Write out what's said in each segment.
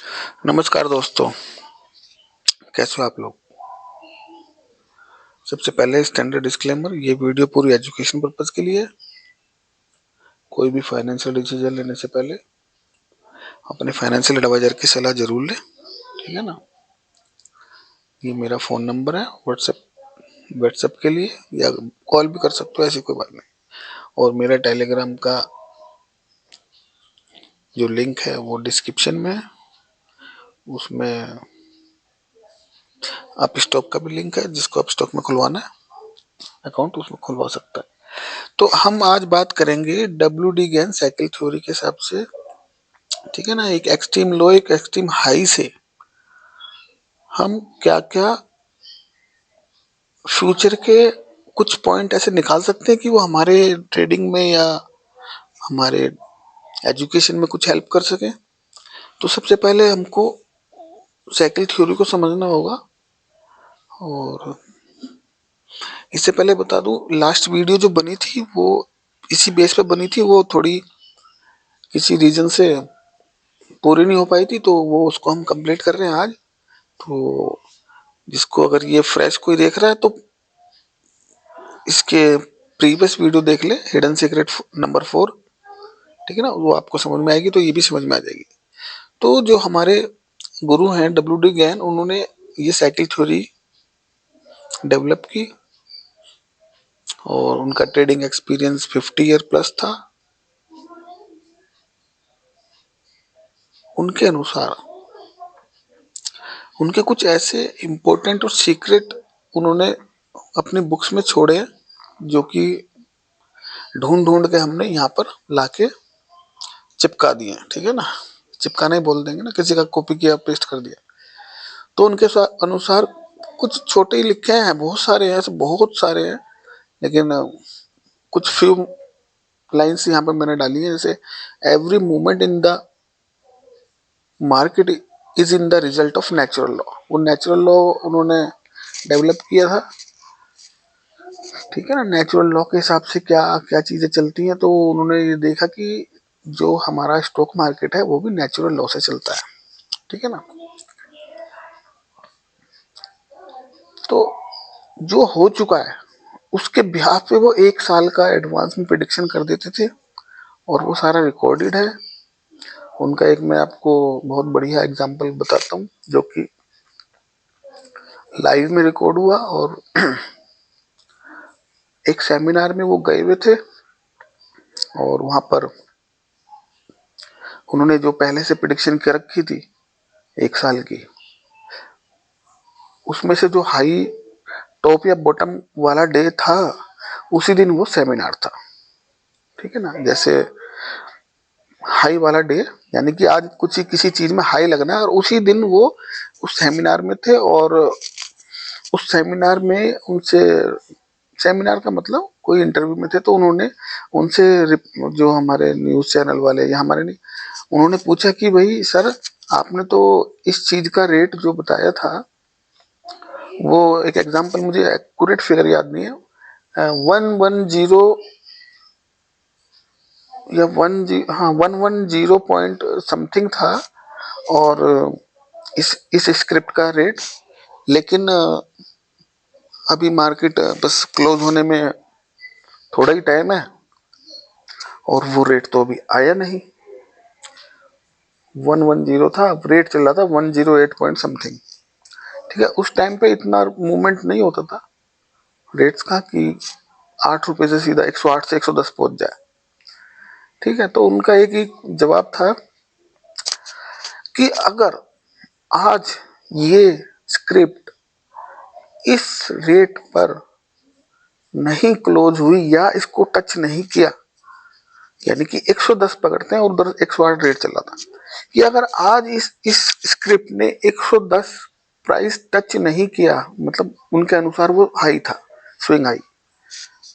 नमस्कार दोस्तों, कैसे हो आप लोग। सबसे पहले स्टैंडर्ड डिस्क्लेमर, ये वीडियो पूरी एजुकेशन पर्पज के लिए है। कोई भी फाइनेंशियल डिसीजन लेने से पहले अपने फाइनेंशियल एडवाइजर की सलाह जरूर लें, ठीक है ना। ये मेरा फ़ोन नंबर है व्हाट्सएप के लिए, या कॉल भी कर सकते हो, ऐसी कोई बात नहीं। और मेरा टेलीग्राम का जो लिंक है वो डिस्क्रिप्शन में है, उसमें आप स्टॉक का भी लिंक है, जिसको आप स्टॉक में खुलवाना है अकाउंट उसमें खुलवा सकता है। तो हम आज बात करेंगे WD गेन साइकिल थ्योरी के हिसाब से, ठीक है ना। एक एक्सट्रीम लो, एक एक्सट्रीम हाई से हम क्या क्या फ्यूचर के कुछ पॉइंट ऐसे निकाल सकते हैं कि वो हमारे ट्रेडिंग में या हमारे एजुकेशन में कुछ हेल्प कर सके। तो सबसे पहले हमको साइकिल थ्योरी को समझना होगा। और इससे पहले बता दूं, लास्ट वीडियो जो बनी थी वो इसी बेस पे बनी थी, वो थोड़ी किसी रीजन से पूरी नहीं हो पाई थी, तो वो उसको हम कंप्लीट कर रहे हैं आज। तो जिसको अगर ये फ्रेश कोई देख रहा है तो इसके प्रीवियस वीडियो देख ले, हिडन सीक्रेट नंबर 4, ठीक है ना, वो आपको समझ में आएगी, तो ये भी समझ में आ जाएगी। तो जो हमारे गुरु हैं WD गैन, उन्होंने ये साइकिल थ्योरी डेवलप की और उनका ट्रेडिंग एक्सपीरियंस 50 ईयर प्लस था। उनके अनुसार उनके कुछ ऐसे इम्पोर्टेंट और सीक्रेट उन्होंने अपनी बुक्स में छोड़े, जो कि ढूंढ ढूंढ के हमने यहाँ पर लाके चिपका दिए, ठीक है ना। चिपकाना ही बोल देंगे ना, किसी का कॉपी किया पेस्ट कर दिया। तो उनके अनुसार कुछ छोटे ही लिखे हैं, बहुत सारे हैं, ऐसे बहुत सारे हैं, लेकिन कुछ फ्यू लाइंस यहाँ पर मैंने डाली है। जैसे every movement in the market is in the result of natural law. वो नेचुरल लॉ उन्होंने डेवलप किया था, ठीक है ना। नेचुरल लॉ के हिसाब से क्या क्या चीजें चलती हैं, तो उन्होंने ये देखा कि जो हमारा स्टॉक मार्केट है वो भी नेचुरल लॉ से चलता है, ठीक है ना। तो जो हो चुका है उसके बिहाफ पे वो 1 साल का एडवांस में प्रिडिक्शन कर देते थे, और वो सारा रिकॉर्डेड है। उनका एक मैं आपको बहुत बढ़िया एग्जांपल बताता हूँ, जो कि लाइव में रिकॉर्ड हुआ। और एक सेमिनार में वो गए हुए थे, और वहां पर उन्होंने जो पहले से प्रिडिक्शन कर रखी थी 1 साल की, उसमें से जो हाई टॉप या बॉटम वाला डे था, उसी दिन वो सेमिनार था, ठीक है ना। जैसे हाई वाला डे, यानी कि आज कुछ किसी चीज में हाई लगना है, और उसी दिन वो उस सेमिनार में थे। और उस सेमिनार में उनसे, सेमिनार का मतलब कोई इंटरव्यू में थे, तो उन्होंने उनसे, जो हमारे न्यूज चैनल वाले या हमारे नहीं, उन्होंने पूछा कि भाई सर, आपने तो इस चीज का रेट जो बताया था, वो एक एग्जांपल, मुझे एक्यूरेट फिगर याद नहीं है, 110 या 110 पॉइंट समथिंग था, और इस स्क्रिप्ट का रेट। लेकिन अभी मार्केट बस क्लोज होने में थोड़ा ही टाइम है, और वो रेट तो अभी आया नहीं। 110 था, रेट चल रहा था 108 पॉइंट समथिंग, ठीक है। उस टाइम पे इतना मूवमेंट नहीं होता था रेट्स का कि 8 रुपए से सीधा 108 से 110 पहुंच जाए, ठीक है। तो उनका एक ही जवाब था कि अगर आज ये स्क्रिप्ट इस रेट पर नहीं क्लोज हुई या इसको टच नहीं किया, यानी कि 110 पकड़ते हैं और उधर 108 रेट चल रहा था, कि अगर आज इस स्क्रिप्ट ने 110 प्राइस टच नहीं किया, मतलब उनके अनुसार वो हाई था, स्विंग हाई,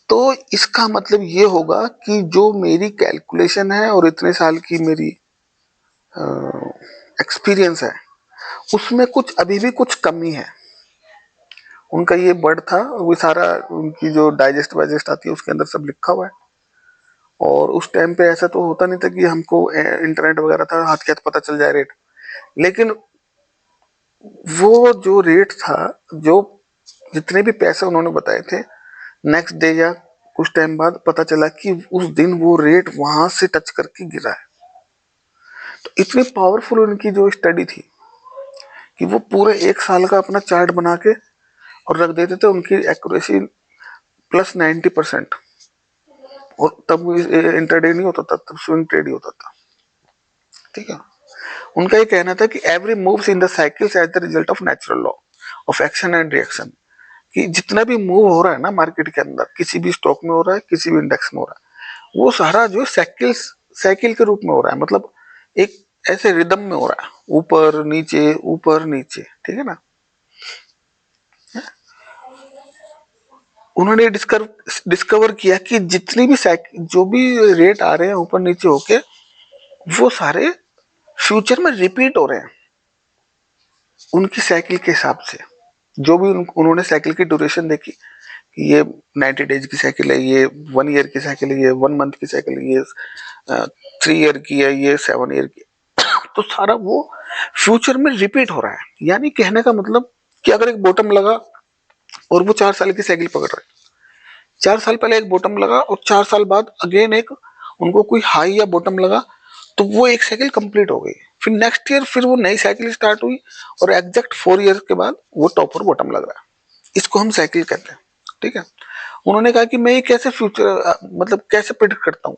तो इसका मतलब ये होगा कि जो मेरी कैलकुलेशन है और इतने साल की मेरी एक्सपीरियंस है, उसमें कुछ अभी भी कुछ कमी है। उनका ये वर्ड था, वो सारा उनकी जो डाइजेस्ट वाइजेस्ट आती है उसके अंदर सब लिखा हुआ है। और उस टाइम पे ऐसा तो होता नहीं था कि हमको इंटरनेट वगैरह था, हाथ के हाथ पता चल जाए रेट। लेकिन वो जो रेट था, जो जितने भी पैसे उन्होंने बताए थे, नेक्स्ट डे या कुछ टाइम बाद पता चला कि उस दिन वो रेट वहां से टच करके गिरा है। तो इतनी पावरफुल उनकी जो स्टडी थी कि वो पूरे 1 साल का अपना चार्ट बना के और रख देते थे। उनकी एक्यूरेसी +90%। और तब इंटरडे नहीं होता था, तब स्विंग ट्रेड ही होता था। ठीक है। उनका ये कहना था कि every moves in the cycles as the result of natural law of action and reaction. कि जितना भी मूव हो रहा है ना मार्केट के अंदर, किसी भी स्टॉक में हो रहा है, किसी भी इंडेक्स में हो रहा है, वो सारा जो साइकिल के रूप में हो रहा है। मतलब एक ऐसे रिदम में हो रहा है, ऊपर नीचे ऊपर नीचे। ठीक है ना। उन्होंने डिस्कवर किया कि जितनी भी जो भी रेट आ रहे हैं ऊपर नीचे होके, वो सारे फ्यूचर में रिपीट हो रहे हैं उनकी साइकिल के हिसाब से। जो भी उन्होंने साइकिल की ड्यूरेशन देखी कि ये 90 डेज की साइकिल है, ये 1 ईयर की साइकिल है, ये 1 मंथ की साइकिल है, ये 3 ईयर की है, ये 7 ईयर की तो सारा वो फ्यूचर में रिपीट हो रहा है। यानी कहने का मतलब कि अगर एक बॉटम लगा और वो 4 साल की साइकिल पकड़ रहे हैं, 4 साल पहले एक बॉटम लगा और 4 साल बाद अगेन एक उनको कोई हाई या बॉटम लगा, तो वो एक साइकिल कंप्लीट हो गई। फिर नेक्स्ट ईयर फिर वो नई साइकिल स्टार्ट हुई और एग्जैक्ट 4 ईयर के बाद वो टॉप और बॉटम लग रहा है। इसको हम साइकिल कहते हैं। ठीक है। उन्होंने कहा कि मैं ये कैसे फ्यूचर मतलब कैसे प्रिडिक्ट करता हूँ,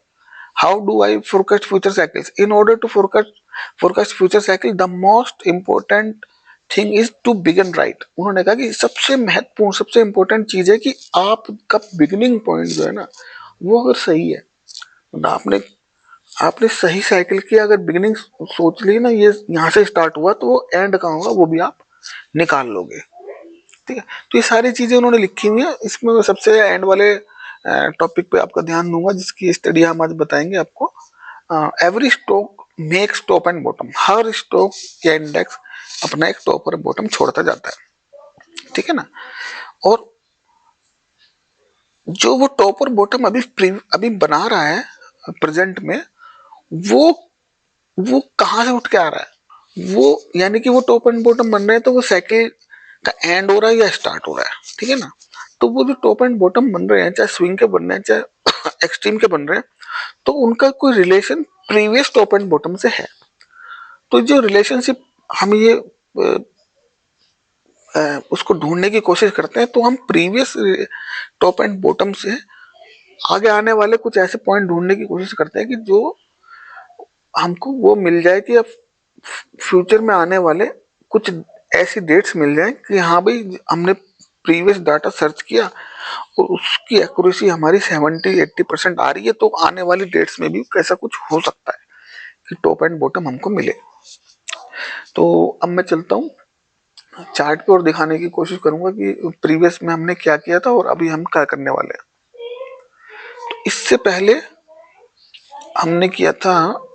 how do I forecast future cycles. In order to forecast future cycle the most important thing is to begin right. उन्होंने कहा कि सबसे महत्वपूर्ण सबसे इंपॉर्टेंट चीज है कि आपका बिगिनिंग पॉइंट जो है ना, वो अगर सही है, मतलब आपने आपने सही साइकिल की अगर बिगिनिंग सोच ली ना, ये यहाँ से स्टार्ट हुआ, तो वो एंड कहाँ होगा वो भी आप निकाल लोगे। ठीक है। तो ये सारी चीजें उन्होंने लिखी हुई है। इसमें सबसे एंड वाले टॉपिक पे आपका ध्यान दूंगा, जिसकी स्टडी हम आज बताएंगे आपको। Every stock makes top and bottom. Her stock या इंडेक्स अपना एक टॉप और बॉटम छोड़ता जाता है। ठीक है ना। और जो वो टॉप और बॉटम अभी बना रहा है प्रेजेंट में, वो वो कहाँ से उठ के आ रहा है, वो यानी कि वो टॉप एंड बॉटम बन रहे हैं, तो वो साइकिल का एंड हो रहा है या स्टार्ट हो रहा है। ठीक है ना। तो वो जो टॉप एंड बॉटम बन रहे हैं, चाहे स्विंग के बन रहे हैं चाहे एक्सट्रीम के बन रहे हैं, तो उनका कोई relation previous top and bottom से है। तो जो रिलेशनशिप हम ये उसको ढूंढने की कोशिश करते हैं, तो हम प्रीवियस टॉप एंड बॉटम से आगे आने वाले कुछ ऐसे पॉइंट ढूंढने की कोशिश करते हैं कि जो हमको वो मिल जाए कि अब फ्यूचर में आने वाले कुछ ऐसी डेट्स मिल जाए कि हाँ भाई हमने प्रीवियस डाटा सर्च किया और उसकी एक्यूरेसी हमारी 70-80% आ रही है, तो आने वाली डेट्स में भी कैसा कुछ हो सकता है कि टॉप एंड बॉटम हमको मिले। तो अब मैं चलता हूँ चार्ट पे और दिखाने की कोशिश करूंगा कि प्रीवियस में हमने क्या किया था और अभी हम क्या करने वाले हैं। तो इससे पहले हमने किया था,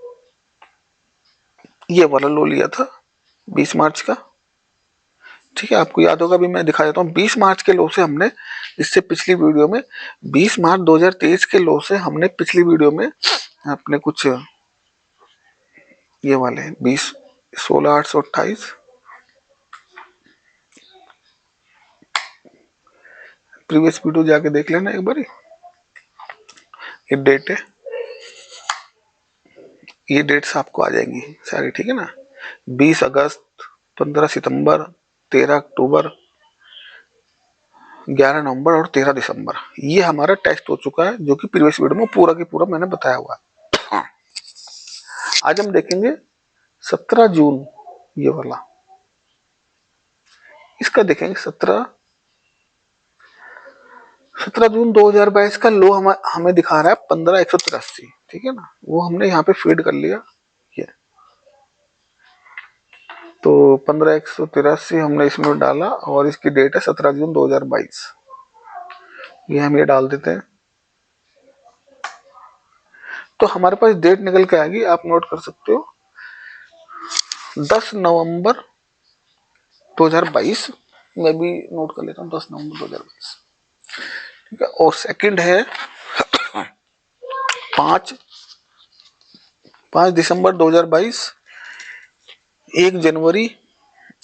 ये वाला लो लिया था 20 मार्च का। ठीक है। आपको याद होगा, अभी मैं दिखा देता हूँ 20 मार्च के लो से हमने, इससे पिछली वीडियो में 20 मार्च 2023 के लो से हमने पिछली वीडियो में अपने कुछ ये वाले 20 16,828 प्रीवियस वीडियो जाके देख लेना एक बार। ये डेट है, ये डेट्स आपको आ जाएंगी सारी। ठीक है ना। 20 अगस्त, 15 सितंबर, 13 अक्टूबर, 11 नवंबर और 13 दिसंबर, ये हमारा टेस्ट हो चुका है, जो कि प्रीवियस वीडियो में पूरा की पूरा मैंने बताया हुआ है। हाँ। आज हम देखेंगे 17 जून, ये वाला, इसका देखेंगे 17 जून 2022 का लो हमें दिखा रहा है 15,183। ठीक है ना। वो हमने यहाँ पे फीड कर लिया, ये तो 15,183 हमने इसमें डाला और इसकी डेट है 17 जून 2022। ये हम ये डाल देते हैं, तो हमारे पास डेट निकल के आएगी। आप नोट कर सकते हो 10 नवंबर 2022। मैं भी नोट कर लेता हूँ 10 नवंबर 2022। ठीक है। और सेकंड है 5 दिसंबर 2022। 1 जनवरी,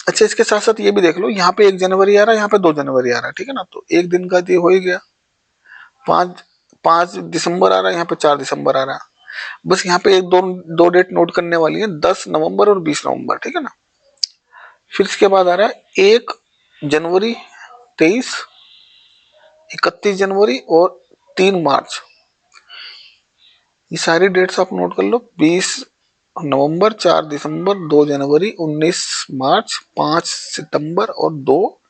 अच्छा इसके साथ साथ ये भी देख लो, यहाँ पे 1 जनवरी आ रहा है, यहाँ पे 2 जनवरी आ रहा है, ठीक है ना, तो एक दिन का ये हो ही गया। 5 दिसंबर आ रहा है, यहाँ पे 4 दिसंबर आ रहा है। बस यहाँ पे एक दो दो डेट नोट करने वाली है, 10 नवंबर और 20 नवंबर, ठीक है ना। फिर इसके बाद आ रहा है 1 जनवरी 23, 31 जनवरी और 3 मार्च। ये सारी डेट्स आप नोट कर लो, 20 नवंबर, 4 दिसंबर, 2 जनवरी, 19 मार्च, 5 सितंबर और 2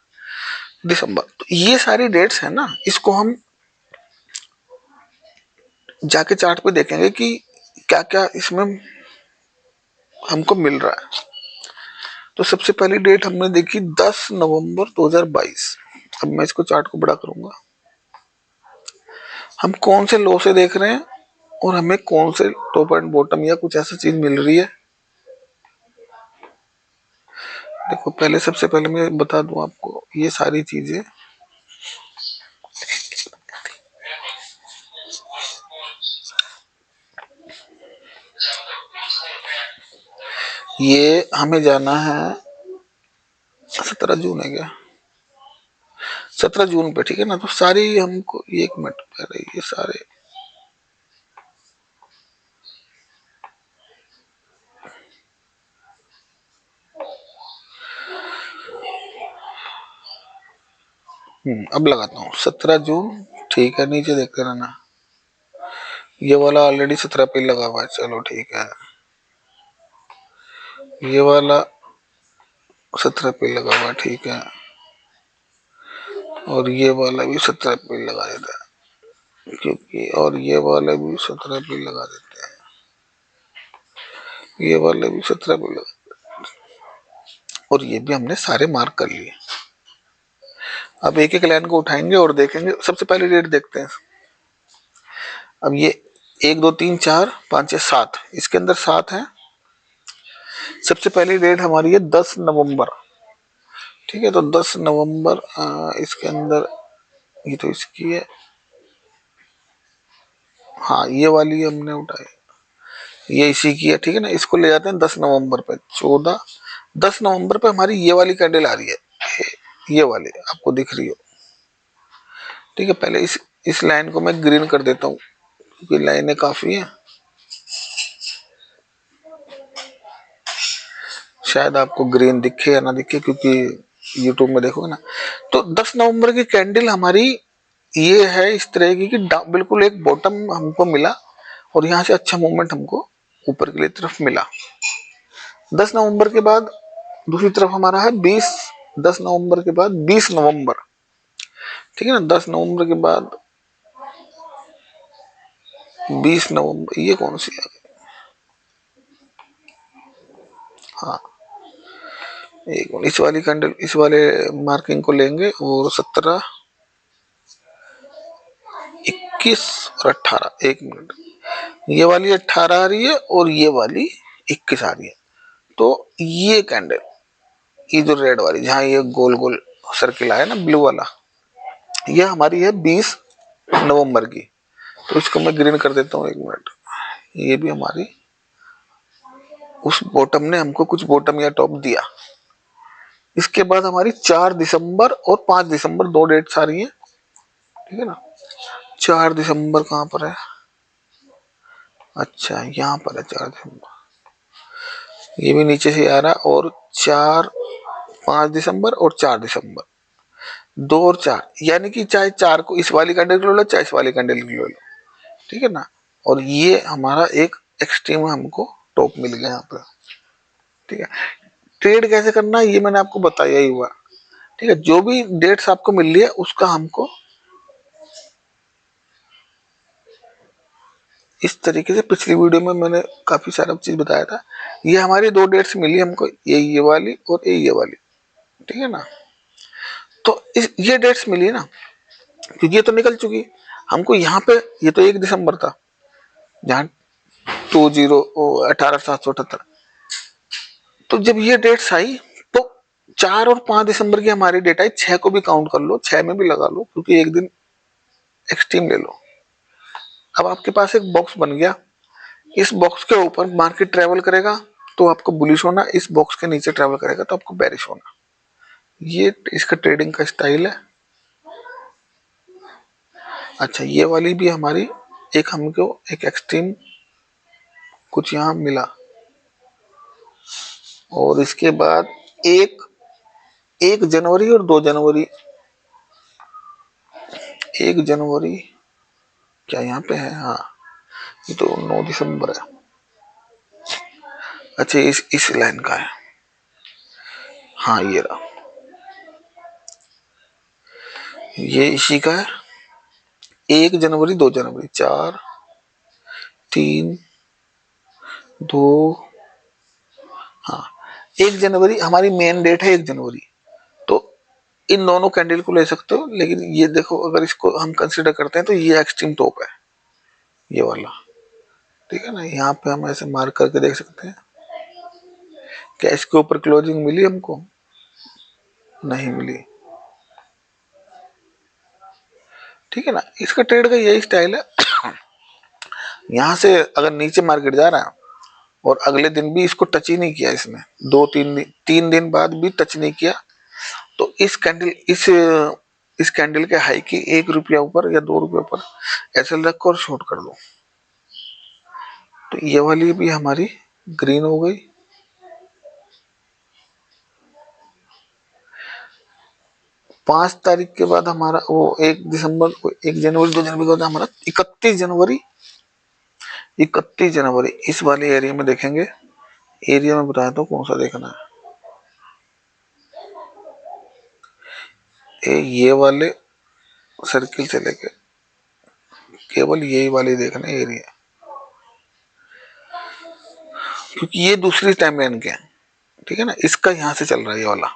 दिसंबर। तो ये सारी डेट्स है ना, इसको हम जाके चार्ट पे देखेंगे कि क्या क्या इसमें हमको मिल रहा है। तो सबसे पहली डेट हमने देखी 10 नवंबर 2022। अब मैं इसको चार्ट को बड़ा करूंगा। हम कौन से लो से देख रहे हैं और हमें कौन से टॉप एंड बॉटम या कुछ ऐसा चीज मिल रही है। देखो पहले, सबसे पहले मैं बता दूं आपको ये सारी चीजें, ये हमें जाना है 17 जून है क्या, 17 जून पे, ठीक है ना। तो सारी हमको, 1 मिनट पहले ये सारे, अब लगाता हूँ 17 जून, ठीक है, नीचे देखते रहना। ये वाला ऑलरेडी 17 पे लगा हुआ है, चलो ठीक है। ये वाला 17 पे लगा हुआ है, ठीक है। और ये वाला भी 17 पे लगा देता है क्योंकि, और ये वाला भी 17 पे लगा देते हैं, ये वाला भी 17 पे लगा, और ये भी हमने सारे मार्क कर लिए। अब एक एक लाइन को उठाएंगे और देखेंगे। सबसे पहले रेट देखते हैं। अब ये 1 2 3 4 5 6 7, इसके अंदर 7 है। सबसे पहली डेट हमारी है 10 नवंबर, ठीक है। तो 10 नवंबर, इसके अंदर ये तो इसकी है, हाँ ये वाली हमने उठाई, ये इसी की है, ठीक है ना। इसको ले जाते हैं 10 नवंबर पे, 14, 10 नवंबर पे हमारी ये वाली कैंडल आ रही है, ये वाली आपको दिख रही हो, ठीक है। पहले इस लाइन को मैं ग्रीन कर देता हूँ क्योंकि लाइनें काफी हैं, शायद आपको ग्रीन दिखे या ना दिखे क्योंकि यूट्यूब में देखोगे ना। तो 10 नवंबर की कैंडल हमारी ये है इस तरह की कि बिल्कुल एक बॉटम हमको मिला और यहाँ से अच्छा मूवमेंट हमको ऊपर के लिए तरफ मिला। 10 नवंबर के बाद दूसरी तरफ हमारा है 10 नवंबर के बाद 20 नवंबर, ठीक है ना। 10 नवंबर के बाद 20 नवंबर, ये कौन सी है, हाँ एक इस वाली कैंडल, इस वाले मार्किंग को लेंगे और 17, 21 और 18, 1 मिनट, ये वाली 18 आ रही है और ये वाली 21 आ रही है। तो ये कैंडल, ये जो रेड वाली जहां ये गोल गोल सर्किल आया ना ब्लू वाला, ये हमारी है 20 नवंबर की। तो इसको मैं ग्रीन कर देता हूँ, 1 मिनट। ये भी हमारी, उस बॉटम ने हमको कुछ बॉटम या टॉप दिया। इसके बाद हमारी 4 दिसंबर और 5 दिसंबर दो डेट्स आ रही है, ठीक है ना। 4 दिसंबर कहाँ पर है, अच्छा यहाँ पर है 4 दिसंबर, ये भी नीचे से आ रहा है। और 5 दिसंबर और 4 दिसंबर, 2 और 4, यानी कि चाहे 4 को इस वाली कैंडल ले लो चाहे इस वाली कैंडल ले लो, ठीक है ना। और ये हमारा एक एक्सट्रीम हमको टॉप मिल गया यहाँ पर, ठीक है। ट्रेड कैसे करना है ये मैंने आपको बताया ही हुआ, ठीक है। जो भी डेट्स आपको मिल रही है उसका हमको इस तरीके से, पिछली वीडियो में मैंने काफी सारा चीज बताया था। ये हमारी 2 डेट्स मिली हमको, ये वाली और ये वाली, ठीक है ना। तो ये डेट्स मिली ना, क्योंकि ये तो निकल चुकी। हमको यहाँ पे, ये तो 1 दिसंबर था जहाँ 18,778, तो जब ये डेट्स आई तो 4 और 5 दिसंबर की हमारी डेट आई। 6 को भी काउंट कर लो, 6 में भी लगा लो क्योंकि एक दिन एक्सट्रीम ले लो। अब आपके पास एक बॉक्स बन गया, इस बॉक्स के ऊपर मार्केट ट्रेवल करेगा तो आपको बुलिश होना, इस बॉक्स के नीचे ट्रेवल करेगा तो आपको बेरिश होना। ये इसका ट्रेडिंग का स्टाइल है। अच्छा, ये वाली भी हमारी हमको एक एक्सट्रीम कुछ यहाँ मिला, और इसके बाद एक 1 जनवरी और 2 जनवरी, 1 जनवरी क्या यहाँ पे है? हाँ, ये तो 9 दिसंबर है। अच्छा, इस लाइन का है। हाँ, ये रहा, ये इसी का है। 1 जनवरी 2 जनवरी, 4 3 2, हाँ, 1 जनवरी हमारी मेन डेट है, 1 जनवरी। तो इन दोनों कैंडल को ले सकते हो, लेकिन ये देखो अगर इसको हम कंसिडर करते हैं तो ये एक्सट्रीम टॉप है, ये वाला। ठीक है ना, यहाँ पे हम ऐसे मार्क करके देख सकते हैं। क्या इसके ऊपर क्लोजिंग मिली हमको? नहीं मिली। ठीक है ना, इसका ट्रेड का यही स्टाइल है। यहाँ से अगर नीचे मार्केट जा रहा है और अगले दिन भी इसको टच ही नहीं किया इसने, 2 3 दिन बाद भी टच नहीं किया, तो इस कैंडल के हाई की 1 रुपया ऊपर या 2 रुपये ऊपर ऐसे रख और शॉर्ट कर दो। तो ये वाली भी हमारी ग्रीन हो गई। 5 तारीख के बाद हमारा वो 1 दिसंबर, 1 जनवरी 2 जनवरी का हमारा 31 जनवरी। 31 जनवरी इस वाले एरिया में देखेंगे। एरिया में बताया तो कौन सा देखना है, ये वाले सर्किल से लेके केवल यही वाली देखना है एरिया, क्योंकि ये दूसरी टाइमलाइन के हैं। ठीक है ना, इसका यहाँ से चल रहा है ये वाला,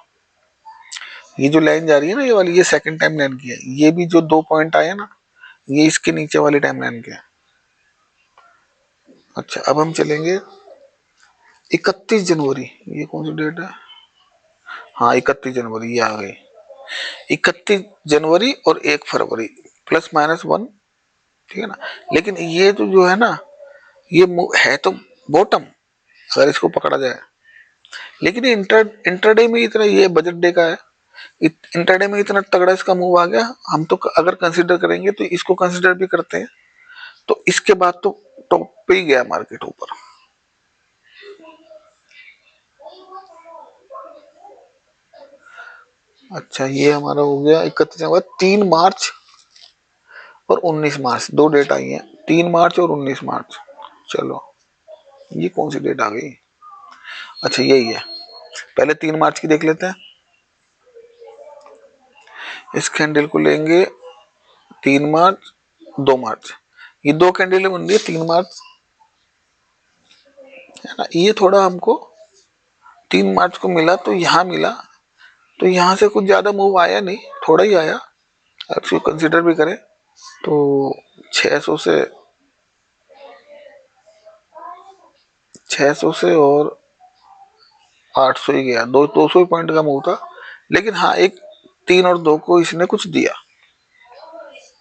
ये जो लाइन जा रही है ना, ये वाली, ये सेकंड टाइमलाइन की है। ये भी जो 2 पॉइंट आए ना, ये इसके नीचे वाली टाइमलाइन के हैं। अच्छा, अब हम चलेंगे 31 जनवरी, ये कौन सी डेट है? हाँ, 31 जनवरी, ये आ गई। 31 जनवरी और 1 फरवरी, +- 1। ठीक है ना, लेकिन ये तो जो है ना, ये है तो बॉटम अगर इसको पकड़ा जाए, लेकिन इंटरडे में इतना, ये बजट डे का है, इंटरडे में इतना तगड़ा इसका मूव आ गया। हम तो अगर कंसीडर करेंगे तो इसको कंसीडर भी करते हैं, तो इसके बाद तो टॉप पे ही गया मार्केट ऊपर। अच्छा, ये हमारा हो गया 31 जनवरी। 3 मार्च और 19 मार्च, 2 डेट आई हैं, 3 मार्च और 19 मार्च। चलो, ये कौन सी डेट आ गई? अच्छा, यही है। पहले 3 मार्च की देख लेते हैं। इस कैंडल को लेंगे 3 मार्च 2 मार्च, ये 2 कैंडल बन रही है 3 मार्च, है ना। ये थोड़ा हमको 3 मार्च को मिला तो यहाँ मिला, तो यहाँ से कुछ ज्यादा मूव आया नहीं, थोड़ा ही आया। अगर इसको कंसिडर भी करें तो 600 से और 800 ही गया, 200 ही पॉइंट का मूव था। लेकिन हाँ, एक 3 और 2 को इसने कुछ दिया।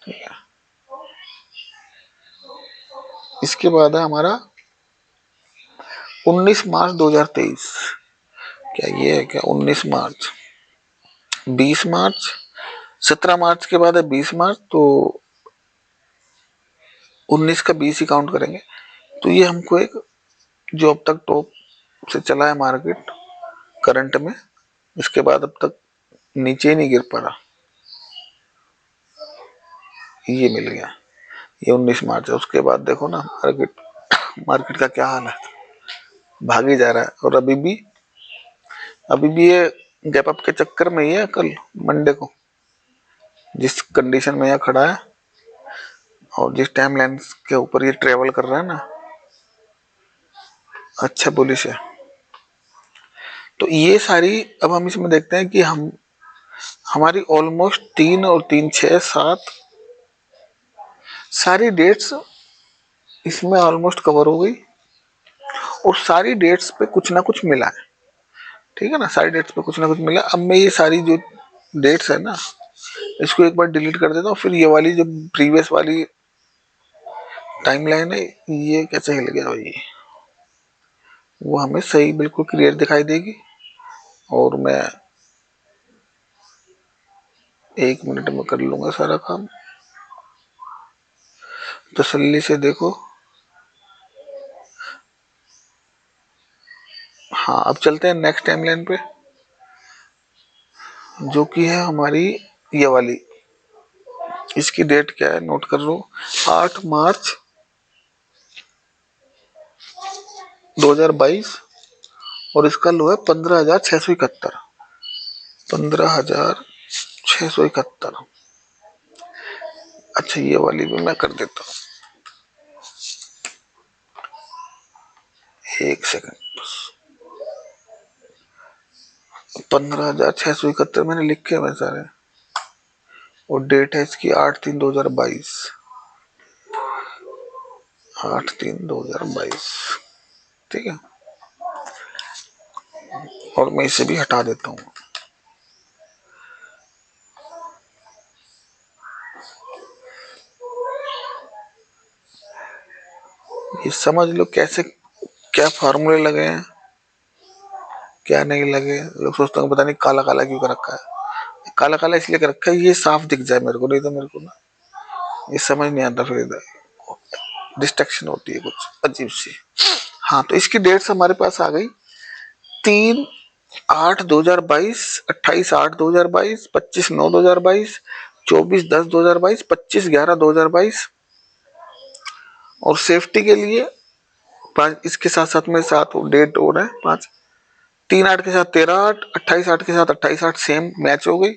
ठीक है, इसके बाद है हमारा 19 मार्च 2023। क्या ये है क्या? 19 मार्च, 20 मार्च, 17 मार्च के बाद है 20 मार्च, तो 19 का 20 ही काउंट करेंगे। तो ये हमको एक, जो अब तक टॉप से चला है मार्केट करंट में, इसके बाद अब तक नीचे ही नहीं गिर पा रहा, ये मिल गया। ये 19 मार्च है। उसके बाद देखो ना, मार्केट मार्केट का क्या हाल है, भाग ही जा रहा है। और अभी भी ये गैप अप के चक्कर में ही है। कल मंडे को जिस कंडीशन में यह खड़ा है और जिस टाइम लाइन के ऊपर ये ट्रेवल कर रहा है ना, अच्छा बुलिश है। तो ये सारी, अब हम इसमें देखते हैं कि हमारी ऑलमोस्ट 3 और 3 6 7 सारी डेट्स इसमें ऑलमोस्ट कवर हो गई, और सारी डेट्स पे कुछ ना कुछ मिला है। ठीक है ना, सारी डेट्स पे कुछ ना कुछ मिला। अब मैं ये सारी जो डेट्स है ना, इसको एक बार डिलीट कर देता हूँ, फिर ये वाली जो प्रीवियस वाली टाइमलाइन है, ये कैसे हिल गया भाई? वो हमें सही बिल्कुल क्लियर दिखाई देगी। और मैं 1 मिनट में कर लूंगा सारा काम, तसल्ली से देखो। हाँ, अब चलते हैं नेक्स्ट टाइमलाइन पे, जो कि है हमारी ये वाली। इसकी डेट क्या है, नोट कर लो, 8 मार्च 2022, और इसका लो है 15,671। 15,671। अच्छा, ये वाली भी मैं कर देता हूँ, 1 सेकंड बस। 15,671 मैंने लिखे हुए सारे, और डेट है इसकी 8/3/2022। 8/3/2022, ठीक है। और मैं इसे भी हटा देता हूँ। ये समझ लो कैसे क्या फार्मूले लगे हैं, क्या नहीं लगे। लोग सोचते हैं पता नहीं काला काला क्यों कर रखा है। काला काला इसलिए कर रखा है ये साफ दिख जाए मेरे को, नहीं तो मेरे को ना ये समझ नहीं आता, फिर डिस्ट्रक्शन होती है कुछ अजीब सी। हाँ, तो इसकी डेट्स हमारे पास आ गई, 3/8/2022, 28/8/2022, 25/9/2022, 24/10/2022, 25/11/2022। और सेफ्टी के लिए पांच इसके साथ साथ में 7 डेट और है, 5। 3/8 के साथ 13/8, 28/8 के साथ 28/8 सेम मैच हो गई।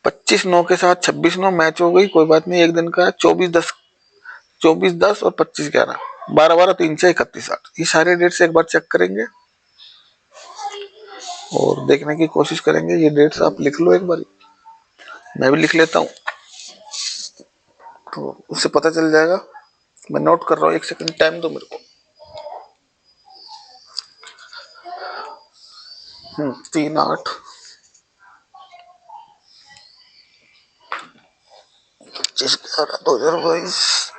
25/9 के साथ 26/9 मैच हो गई, कोई बात नहीं, एक दिन का है। 24/10 और 25/11, 12/12, 3/6, 31/8। ये सारे डेट से एक बार चेक करेंगे और देखने की कोशिश करेंगे। ये डेट्स आप लिख लो एक बार, मैं भी लिख लेता हूँ तो उससे पता चल जाएगा। मैं नोट कर रहा हूँ, 1 सेकंड टाइम दो मेरे को। 3/8, 25/11/2022,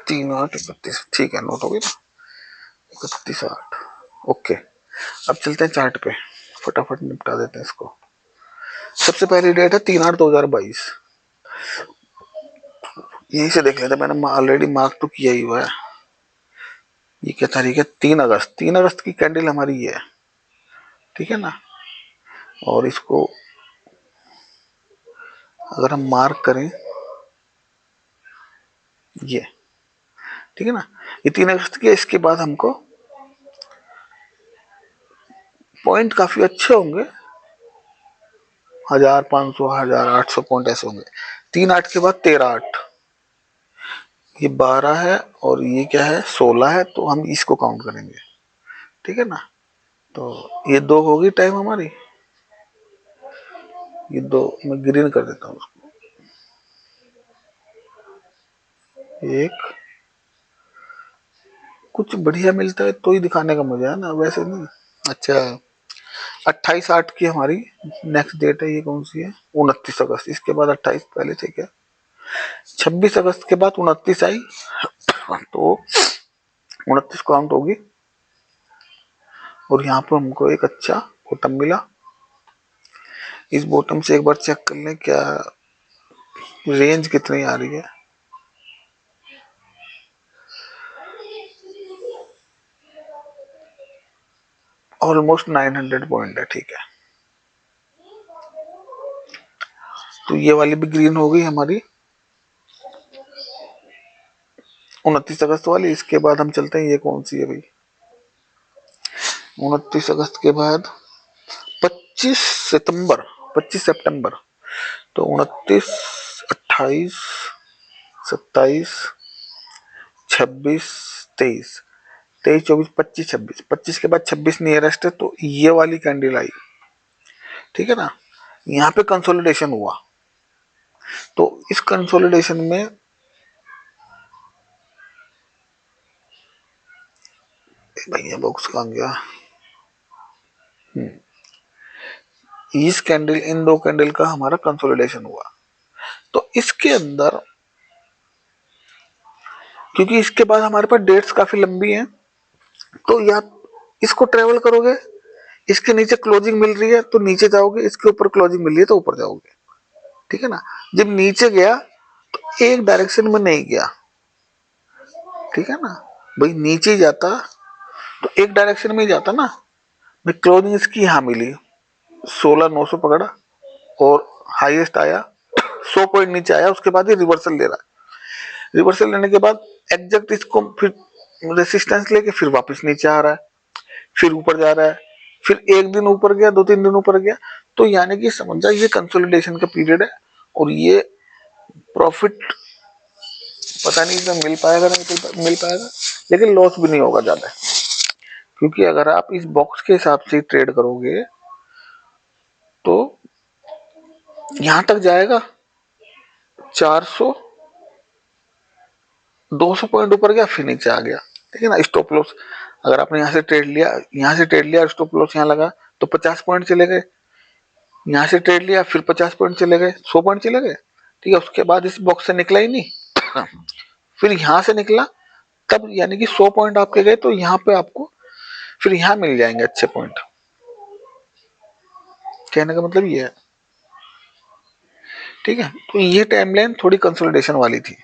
3/8/31, ठीक है, नोट हो गई ना। 31/8, ओके। अब चलते हैं चार्ट पे, फटाफट निपटा देते हैं इसको। सबसे पहली डेट है 3/8/2022। यहीं से देख लेते, मैंने ऑलरेडी मार्क तो किया ही हुआ है। ये क्या तारीख है, 3 अगस्त। 3 अगस्त की कैंडल हमारी ये है, ठीक है ना। और इसको अगर हम मार्क करें, ये ठीक है ना, ये 3 अगस्त की है। इसके बाद हमको पॉइंट काफी अच्छे होंगे, 1,500, 1,800 पॉइंट ऐसे होंगे। 3/8 के बाद 13/8, ये 12 है और ये क्या है, 16 है, तो हम इसको काउंट करेंगे, ठीक है ना। तो ये 2 होगी टाइम हमारी, ये 2 मैं ग्रीन कर देता हूँ उसको। एक कुछ बढ़िया मिलता है तो ही दिखाने का मजा है ना, वैसे नहीं। अच्छा, 28/8 की हमारी नेक्स्ट डेट है, ये कौन सी है, 29 अगस्त। इसके बाद 28 पहले थे क्या, 26 अगस्त के बाद 29 आई, तो 29 काउंट होगी। और यहाँ पर हमको एक अच्छा बॉटम मिला। इस बॉटम से एक बार चेक कर लें क्या रेंज कितनी आ रही है। ऑलमोस्ट 900 पॉइंट है, ठीक है। तो ये वाली भी ग्रीन हो गई हमारी, 29 अगस्त वाली। इसके बाद हम चलते हैं, ये कौन सी है भाई, 29 अगस्त के बाद 25 सितंबर, 25 सितंबर। तो 29, 28, 27, 26, 23, 23, 24, 25, 26, 25 के बाद 26 नियरेस्ट है, तो ये वाली कैंडल आई, ठीक है ना। यहाँ पे कंसोलिडेशन हुआ, तो इस कंसोलिडेशन में भैया बॉक्स कहाँ गया, इस कैंडल, इन 2 कैंडल का हमारा कंसोलिडेशन हुआ। तो इसके अंदर, क्योंकि इसके बाद हमारे पास डेट्स काफी लंबी हैं, तो या इसको ट्रेवल करोगे, इसके नीचे क्लोजिंग मिल रही है तो नीचे जाओगे, इसके ऊपर क्लोजिंग मिल रही है तो ऊपर जाओगे, ठीक है ना। जब नीचे गया तो एक डायरेक्शन में नहीं गया, ठीक है ना, भाई नीचे जाता तो एक डायरेक्शन में ही जाता ना। भाई क्लोजिंग इसकी यहां मिली, 16,900 पकड़ा और हाईएस्ट आया 100 पॉइंट नीचे आया, उसके बाद ये रिवर्सल ले रहा है। रिवर्सल लेने के बाद एग्जैक्ट इसको फिर रेसिस्टेंस लेके फिर वापस नीचे आ रहा है, फिर ऊपर जा रहा है, फिर एक दिन ऊपर गया, 2-3 दिन ऊपर गया। तो यानी कि समझ जाए ये कंसोलिडेशन का पीरियड है और ये प्रॉफिट पता नहीं इसमें मिल पाएगा नहीं मिल पाएगा, लेकिन लॉस भी नहीं होगा ज्यादा, क्योंकि अगर आप इस बॉक्स के हिसाब से ट्रेड करोगे तो यहां तक जाएगा 400 200 पॉइंट ऊपर गया, फिर नीचे आ गया, ठीक है ना। स्टॉप लॉस अगर आपने यहां से ट्रेड लिया स्टॉप लॉस यहां लगा तो 50 पॉइंट चले गए, यहां से ट्रेड लिया फिर 50 पॉइंट चले गए, 100 पॉइंट चले गए, ठीक है। उसके बाद इस बॉक्स से निकला ही नहीं फिर यहां से निकला, तब यानी कि 100 पॉइंट आपके गए तो यहां पे आपको फिर यहां मिल जाएंगे अच्छे पॉइंट। कहने का मतलब ये है, ठीक है। तो ये टाइमलाइन थोड़ी कंसोलिडेशन वाली थी।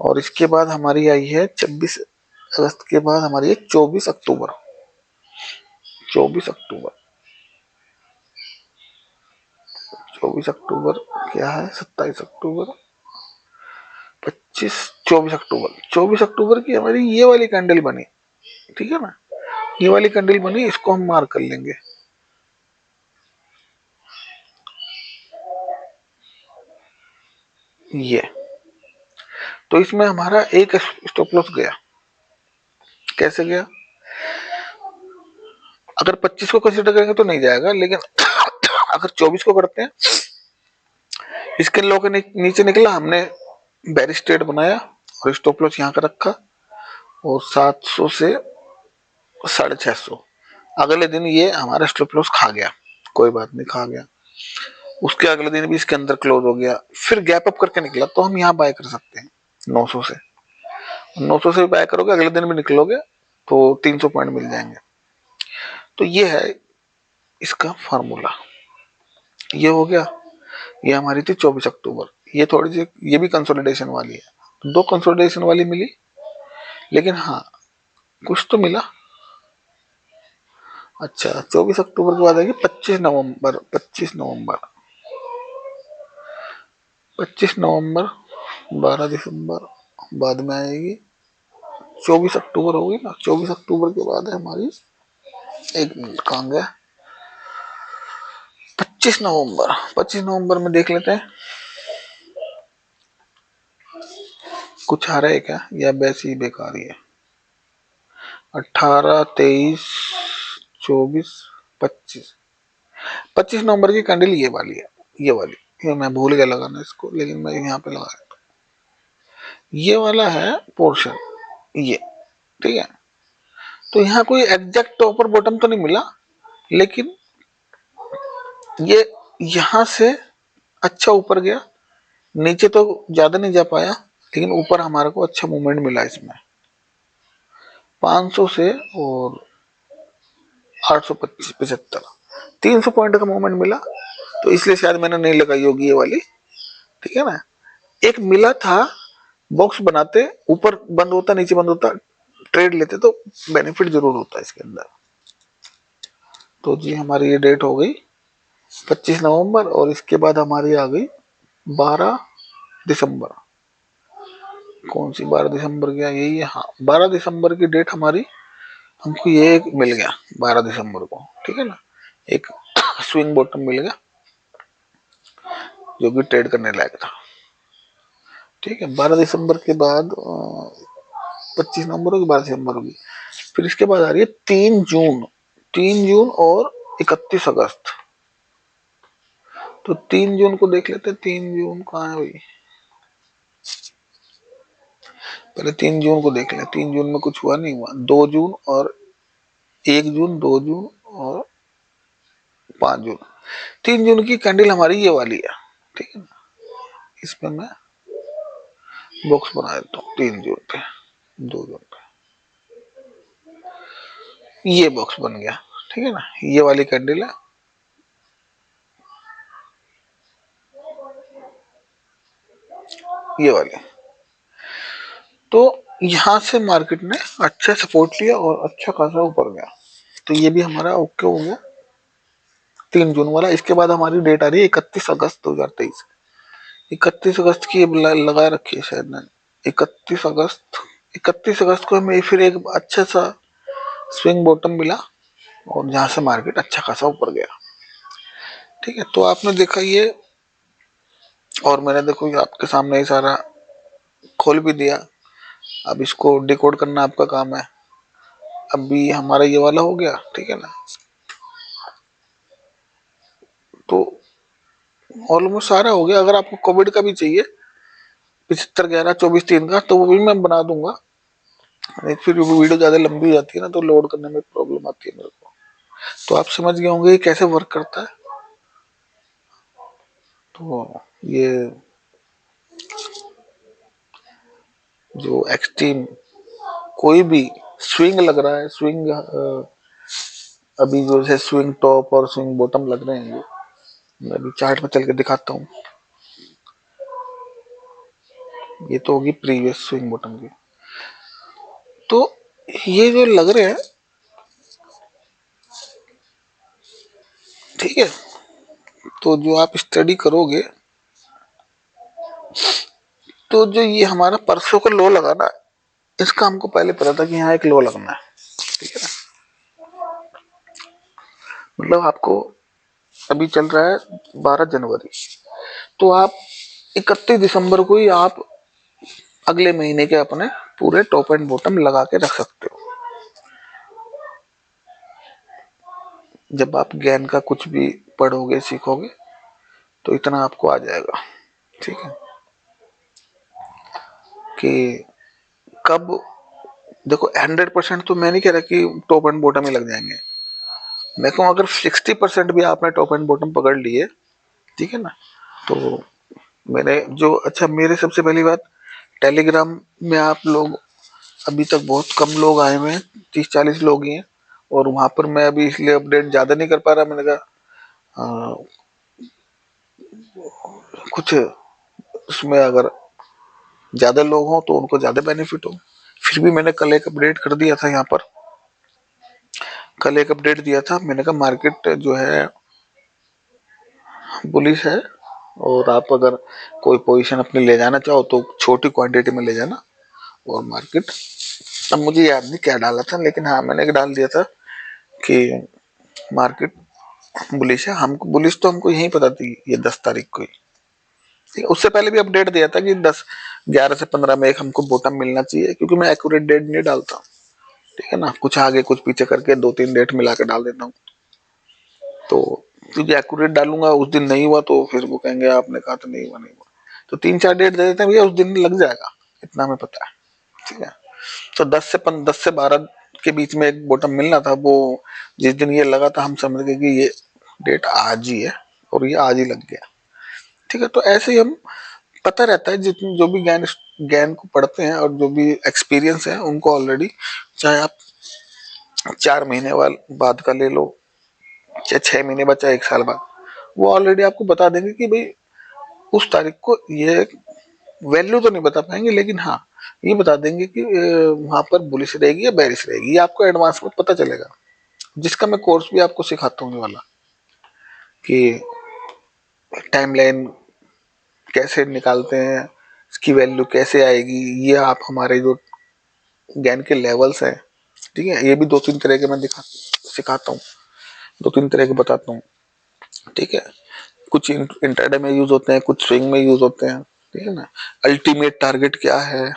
और इसके बाद हमारी आई है 26 अगस्त के बाद हमारी है 24 अक्टूबर। 24 अक्टूबर 24 अक्टूबर क्या है, 27 अक्टूबर 25 24 अक्टूबर 24 अक्टूबर की हमारी ये वाली कैंडल बनी, ठीक है ना। ये वाली कैंडल बनी, इसको हम मार्क कर लेंगे। ये तो इसमें हमारा एक स्टॉप लॉस गया। कैसे गया, अगर 25 को कंसीडर करेंगे तो नहीं जाएगा, लेकिन अगर 24 को करते हैं, इसके लो के नीचे निकला, हमने बेरिश ट्रेड बनाया और स्टॉप लॉस यहाँ का रखा और 700 से 650, अगले दिन ये हमारा स्टॉप लॉस खा गया, कोई बात नहीं खा गया। उसके अगले दिन भी इसके अंदर क्लोज हो गया, फिर गैप अप करके निकला तो हम यहाँ बाय कर सकते हैं 900 से। 900 से भी बाय करोगे, अगले दिन भी निकलोगे तो 300 पॉइंट मिल जाएंगे। तो ये है इसका फार्मूला, ये हो गया। ये हमारी थी 24 अक्टूबर। ये थोड़ी सी ये भी कंसोलिडेशन वाली है, दो कंसोलिडेशन वाली मिली, लेकिन हाँ कुछ तो मिला। अच्छा 24 अक्टूबर के बाद आएगी 25 नवंबर। 25 नवंबर 12 दिसंबर बाद में आएगी, 24 अक्टूबर होगी ना। 24 अक्टूबर के बाद है हमारी, एक मिनट कहाँ गया, 25 नवंबर। 25 नवंबर में देख लेते हैं कुछ आ रहा है क्या या वैसे ही बेकार ही है। 18 23 24 25 25 नवंबर की कैंडल ये वाली है, ये वाली, ये मैं भूल गया लगाना इसको, लेकिन मैं यहाँ पे लगाया था। ये वाला है पोर्शन, ये ठीक है। तो यहाँ कोई एग्जैक्ट टॉपर बॉटम तो नहीं मिला, लेकिन ये यहां से अच्छा ऊपर गया, नीचे तो ज्यादा नहीं जा पाया, लेकिन ऊपर हमारे को अच्छा मूवमेंट मिला इसमें 500 से और 875 300 पॉइंट का मूवमेंट मिला। तो इसलिए शायद मैंने नहीं लगाई होगी ये वाली, ठीक है ना। एक मिला था, बॉक्स बनाते ऊपर बंद होता नीचे बंद होता, ट्रेड लेते तो बेनिफिट जरूर होता है इसके अंदर। तो जी हमारी ये डेट हो गई 25 नवंबर और इसके बाद हमारी आ गई 12 दिसंबर। कौन सी 12 दिसंबर गया, यही है हाँ। 12 दिसंबर की डेट हमारी, हमको ये एक मिल गया 12 दिसंबर को, ठीक है ना। एक स्विंग बॉटम मिल गया जो कि ट्रेड करने लायक था, ठीक है। 12 दिसंबर के बाद 25 नवंबर होगी, 12 दिसंबर होगी। फिर इसके बाद आ रही है 3 जून। 3 जून और 31 अगस्त। तो 3 जून को देख लेते हैं, 3 जून कहाँ है भाई, पहले 3 जून को देख लें। 3 जून में कुछ हुआ नहीं हुआ, 2 जून और 1 जून, 2 जून और 5 जून। 3 जून की कैंडल हमारी ये वाली है, ठीक है ना। इसमें मैं बॉक्स बना देता हूँ 3 जून पे, 2 जून पे। ये बॉक्स बन गया, ठीक है ना, ये वाली कैंडल है, ये वाली। तो यहां से मार्केट ने अच्छा सपोर्ट लिया और अच्छा खासा ऊपर गया। तो ये भी हमारा ओके हो गया 3 जून वाला। इसके बाद हमारी डेट आ रही है 31 अगस्त 2023। 31 अगस्त की लगा रखी है शायद मैंने, 31 अगस्त। 31 अगस्त को हमें फिर एक अच्छा सा स्विंग बॉटम मिला और जहां से मार्केट अच्छा खासा ऊपर गया। ठीक है, तो आपने देखा ये, और मैंने देखो ये आपके सामने ही सारा खोल भी दिया। अब इसको डिकोड करना आपका काम है। अभी हमारा ये वाला हो गया, ठीक है ना। तो ऑलमोस्ट सारा हो गया। अगर आपको कोविड का भी चाहिए 75/11/24/3 का, तो वो भी मैं बना दूंगा। फिर वो वीडियो ज्यादा लंबी हो जाती है ना, तो लोड करने में प्रॉब्लम आती है मेरे को। तो आप समझ गए होंगे कैसे वर्क करता है। तो ये जो एक्सट्रीम कोई भी स्विंग लग रहा है, स्विंग अभी जो है स्विंग टॉप और स्विंग बॉटम लग रहे हैं, ये मैं अभी चार्ट में चल के दिखाता हूँ। ये तो होगी प्रीवियस स्विंग बॉटम की। तो ये जो लग रहे हैं, ठीक है, तो जो आप स्टडी करोगे, तो जो ये हमारा परसों का लो लगा ना, इसका हमको पहले पता था कि यहाँ एक लो लगना है, ठीक है ना। मतलब आपको अभी चल रहा है 12 जनवरी, तो आप 31 दिसंबर को ही आप अगले महीने के अपने पूरे टॉप एंड बॉटम लगा के रख सकते हो। जब आप ज्ञान का कुछ भी पढ़ोगे सीखोगे तो इतना आपको आ जाएगा, ठीक है, कि कब देखो 100% तो मैं नहीं कह रहा कि टॉप एंड बॉटम ही लग जाएंगे। मैं कहूँ अगर 60% भी आपने टॉप एंड बॉटम पकड़ लिए, ठीक है ना, तो मेरे जो अच्छा मेरे सबसे पहली बात, टेलीग्राम में आप लोग अभी तक बहुत कम लोग आए हुए हैं, 30-40 लोग ही हैं। और वहां पर मैं अभी इसलिए अपडेट ज्यादा नहीं कर पा रहा, मैंने कहा कुछ उसमें अगर ज्यादा लोग हों तो उनको ज्यादा बेनिफिट हो। फिर भी मैंने कल एक अपडेट कर दिया था यहाँ पर, कल एक अपडेट दिया था, मैंने कहा मार्केट जो है बुलिश है, और आप अगर कोई पोजीशन अपनी ले जाना चाहो तो छोटी क्वांटिटी में ले जाना। और मार्केट, अब मुझे याद नहीं क्या डाला था, लेकिन हाँ मैंने एक डाल दिया था कि मार्केट बुलिश है। हमको बुलिश तो हमको यही पता थी ये 10 तारीख को ही, ठीक है। उससे पहले भी अपडेट दिया था कि 10, 11 से 15 में एक हमको बॉटम मिलना चाहिए, क्योंकि मैं एक्यूरेट डेट नहीं डालता, ठीक है ना, कुछ आगे कुछ पीछे करके 2-3 डेट मिला के डाल देता हूँ। तो क्योंकि एक्यूरेट डालूंगा, उस दिन नहीं हुआ तो फिर वो कहेंगे आपने कहा तो नहीं हुआ, नहीं हुआ। तो 3-4 डेट दे देते हैं भैया, उस दिन लग जाएगा, इतना हमें पता है, ठीक है। तो 10 से 12 के बीच में एक बॉटम मिलना था, वो जिस दिन ये लगा था हम समझ गए कि ये डेट आज ही है, और ये आज ही लग गया, ठीक है। तो ऐसे ही हम पता रहता है, जितने जो भी ज्ञान ज्ञान को पढ़ते हैं और जो भी एक्सपीरियंस है उनको ऑलरेडी, चाहे आप 4 महीने बाद का ले लो, चाहे 6 महीने बाद, चाहे 1 साल बाद, वो ऑलरेडी आपको बता देंगे कि भाई उस तारीख को ये वैल्यू तो नहीं बता पाएंगे, लेकिन हाँ ये बता देंगे कि वहां पर बुलिश रहेगी या बेरिश रहेगी, ये आपको एडवांस में पता चलेगा। जिसका मैं कोर्स भी आपको सिखाता हूँ ये वाला, कि टाइमलाइन कैसे निकालते हैं, इसकी वैल्यू कैसे आएगी, ये आप हमारे जो ज्ञान के लेवल्स हैं, ठीक है, ये भी 2-3 तरह के मैं सिखाता हूँ, 2-3 तरह के बताता हूँ, ठीक है। कुछ इंटरडे में यूज होते हैं, कुछ स्विंग में यूज होते हैं, ठीक है ना। अल्टीमेट टारगेट क्या है,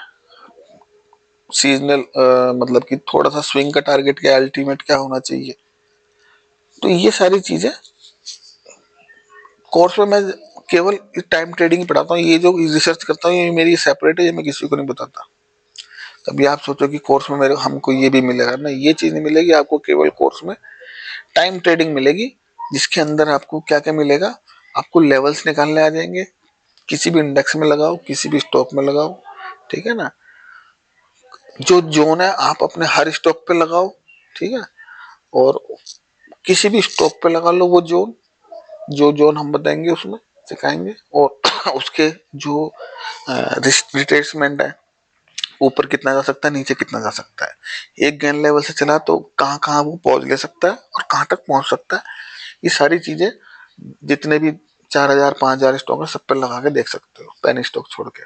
सीजनल मतलब कि थोड़ा सा स्विंग का टारगेट क्या है, अल्टीमेट क्या होना चाहिए। तो ये सारी चीजें कोर्स में मैं केवल टाइम ट्रेडिंग ही पढ़ाता हूँ। ये जो रिसर्च करता हूँ ये मेरी सेपरेट है, ये मैं किसी को नहीं बताता। तभी आप सोचो कि कोर्स में मेरे हमको ये भी मिलेगा, नहीं, ये चीज नहीं मिलेगी आपको। केवल कोर्स में टाइम ट्रेडिंग मिलेगी, जिसके अंदर आपको क्या क्या मिलेगा, आपको लेवल्स निकालने आ जाएंगे, किसी भी इंडेक्स में लगाओ, किसी भी स्टॉक में लगाओ, ठीक है ना। जो जोन है आप अपने हर स्टॉक पे लगाओ, ठीक है। और किसी भी स्टॉक पे लगा लो वो जोन, जो जोन हम बताएंगे उसमें सिखाएंगे, और उसके जो रिट्रेसमेंट है, ऊपर कितना जा सकता है, नीचे कितना जा सकता है, एक गेन लेवल से चला तो कहाँ कहाँ वो पहुंच ले सकता है और कहाँ तक पहुंच सकता है, ये सारी चीजें जितने भी 4,000 5,000 स्टॉक है सब पे लगा के देख सकते हो, पेनी स्टॉक छोड़ के।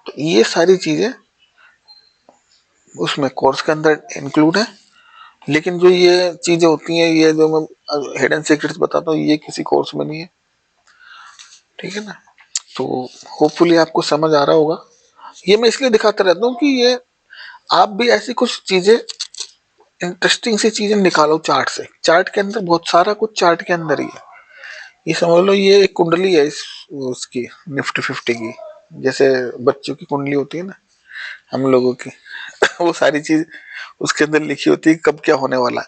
तो ये सारी चीजें उसमें कोर्स के अंदर इंक्लूड है। लेकिन जो ये चीजें होती हैं, ये जो मैं हिडन सीक्रेट्स बताता हूँ, ये किसी कोर्स में नहीं है, ठीक है ना। तो होपफुली आपको समझ आ रहा होगा। ये मैं इसलिए दिखाता रहता हूँ कि ये आप भी ऐसी कुछ चीजें, इंटरेस्टिंग सी चीजें निकालो चार्ट से। चार्ट के अंदर बहुत सारा कुछ चार्ट के अंदर ही है। ये समझ लो ये एक कुंडली है इस उसकी निफ्टी 50 की, जैसे बच्चों की कुंडली होती है ना हम लोगों की वो सारी चीज उसके अंदर लिखी होती है, कब क्या होने वाला है।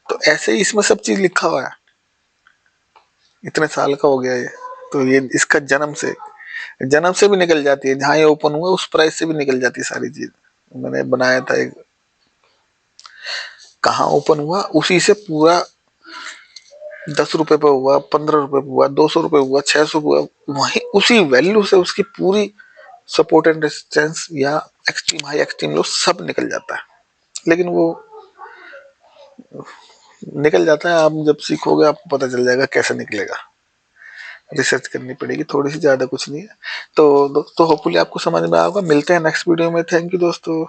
तो ऐसे ही इसमें सब चीज लिखा हुआ है। इतने साल का हो गया ये, तो ये इसका जन्म से भी निकल जाती है, जहां ये ओपन हुआ उस प्राइस से भी निकल जाती है सारी चीज। मैंने बनाया था एक, कहाँ ओपन हुआ उसी से पूरा 10 रुपए पे हुआ, 15 रुपए पे हुआ, 200 रुपए हुआ, 600 हुआ, वही उसी वैल्यू से उसकी पूरी सपोर्ट एंड रेजिस्टेंस या एक्सट्रीम हाई एक्सट्रीम लो सब निकल जाता है। लेकिन वो निकल जाता है, आप जब सीखोगे आपको पता चल जाएगा कैसे निकलेगा। रिसर्च करनी पड़ेगी थोड़ी सी, ज्यादा कुछ नहीं है। तो दोस्तों होपफुली आपको समझ में आएगा। मिलते हैं नेक्स्ट वीडियो में। थैंक यू दोस्तों।